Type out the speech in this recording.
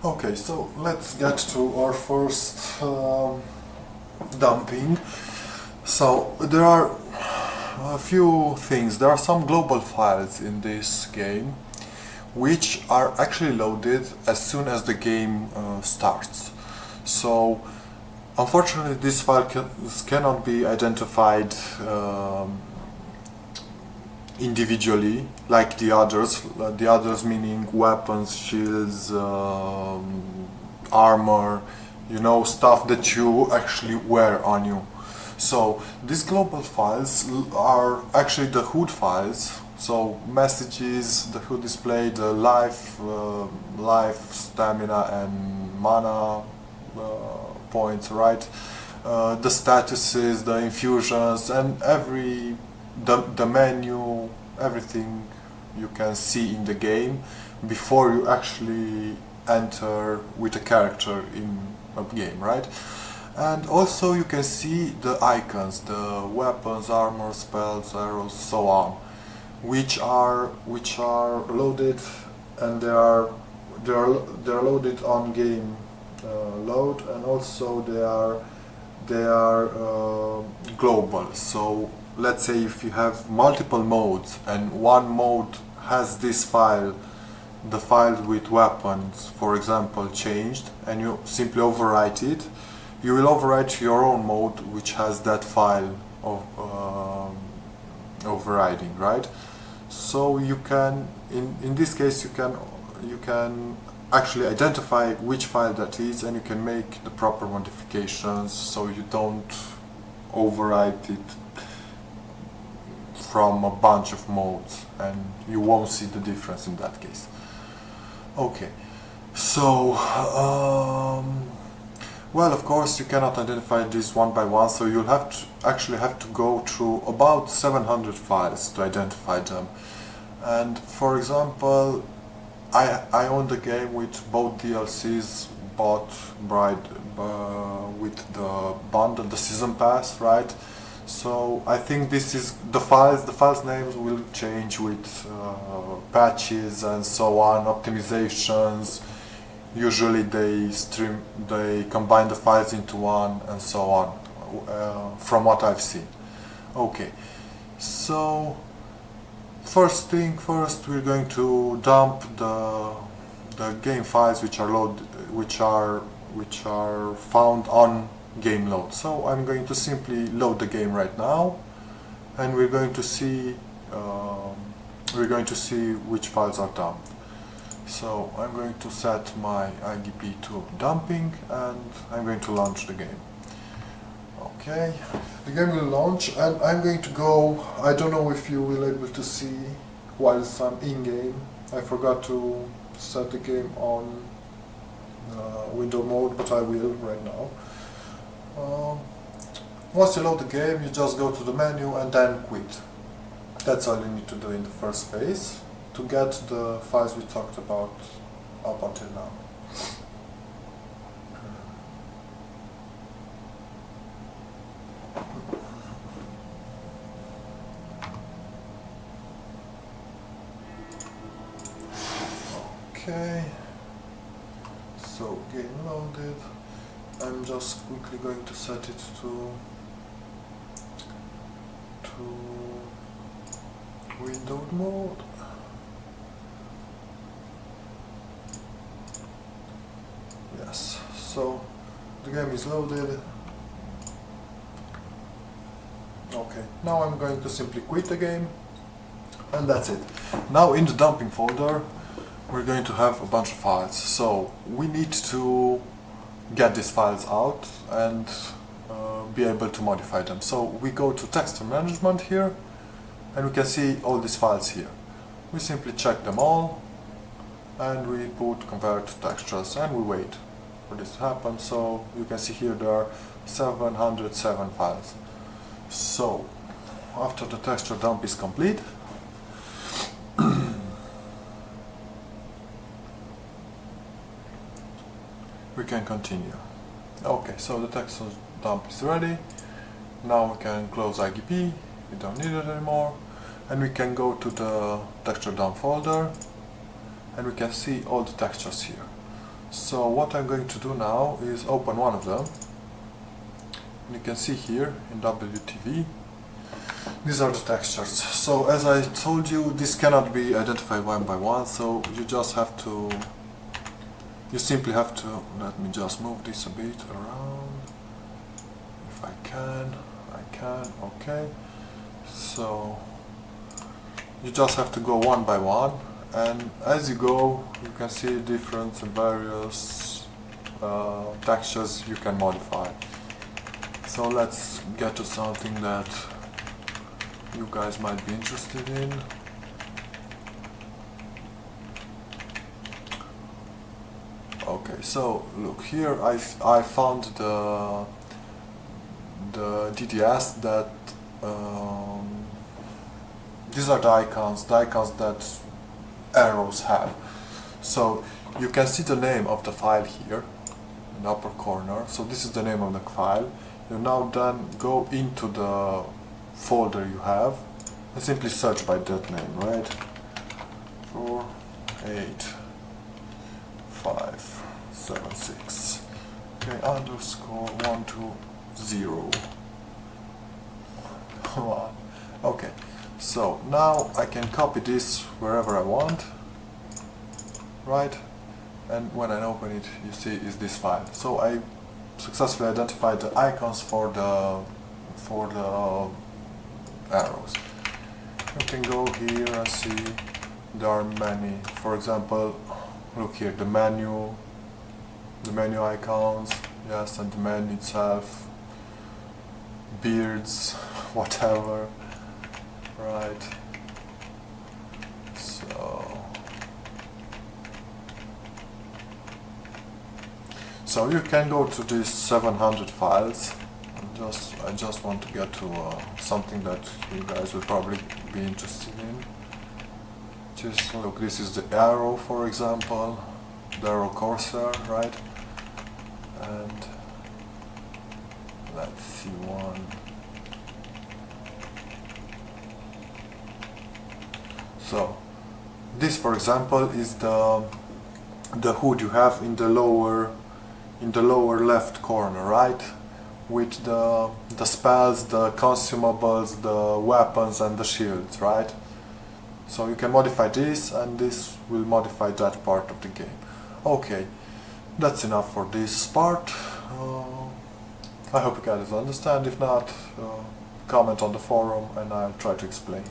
Okay, so let's get to our first dumping. So there are a few things. There are some global files in this game which are actually loaded as soon as the game starts. So unfortunately this file cannot be identified individually like the others. The others meaning weapons, shields, armor, stuff that you actually wear on you. So these global files are actually the HUD files. So messages, the HUD display, the life, stamina, and mana points, right? The statuses, the infusions, and the menu, everything you can see in the game before you actually enter with a character in a game, right? And also you can see the icons, the weapons, armor, spells, arrows, so on, which are loaded, and they are loaded on game load, and also they are global. So let's say if you have multiple modes and one mode has this file, the file with weapons, for example, changed, and you simply overwrite it, you will overwrite your own mode which has that file of overriding, right? So you can, in this case, you can actually identify which file that is, and you can make the proper modifications so you don't overwrite it from a bunch of modes, and you won't see the difference in that case. Okay, so well, of course you cannot identify this one by one, so you'll actually have to go through about 700 files to identify them. And for example, I own the game with both DLCs bought with the bundle, the season pass, right? So I think this is the files names will change with patches and so on, optimizations. Usually they combine the files into one and so on, from what I've seen. Okay, so first thing first, we're going to dump the game files which are found on game load. So I'm going to simply load the game right now, and we're going to see which files are dumped. So I'm going to set my IDP to dumping, and I'm going to launch the game. Okay, the game will launch, and I'm going to go. I don't know if you will able to see whilst I'm in game. I forgot to set the game on window mode, but I will right now. Once you load the game, you just go to the menu and then quit. That's all you need to do in the first phase to get the files we talked about up until now. Okay, so game loaded. I'm just quickly going to set it to windowed mode. Yes, so the game is loaded. Okay, now I'm going to simply quit the game, and that's it. Now in the dumping folder we're going to have a bunch of files, so we need to get these files out and be able to modify them. So we go to texture management here, and we can see all these files here. We simply check them all, and we put convert to textures, and we wait for this to happen. So you can see here there are 707 files. So after the texture dump is complete, we can continue. Okay, so the texture dump is ready. Now we can close IDP, we don't need it anymore, and we can go to the texture dump folder, and we can see all the textures here. So what I'm going to do now is open one of them. You can see here in WTV, these are the textures. So as I told you, this cannot be identified one by one, so you just have to, you simply have to, let me just move this a bit around, if I can, okay. So you just have to go one by one, and as you go you can see different and various textures you can modify. So let's get to something that you guys might be interested in. Okay, so look here, I found the DDS that these are the icons that arrows have. So you can see the name of the file here in the upper corner. So this is the name of the file. You now then go into the folder you have and simply search by that name, right? 4, 8, 5, 7, 6. Okay, underscore 1, 2, 0. Okay, so now I can copy this wherever I want, right? And when I open it, you see is this file. So I successfully identified the icons for the arrows. You can go here and see there are many. For example, look here, the menu icons, yes, and the menu itself, beards, whatever, right? So you can go to these 700 files. I just want to get to something that you guys will probably be interested in. Just look, this is the arrow, for example, the arrow cursor, right? And let's see one. So this, for example, is the HUD you have in the lower left corner, right? With the spells, the consumables, the weapons and the shields, right? So you can modify this, and this will modify that part of the game. Okay, that's enough for this part. I hope you guys understand. If not, comment on the forum and I'll try to explain.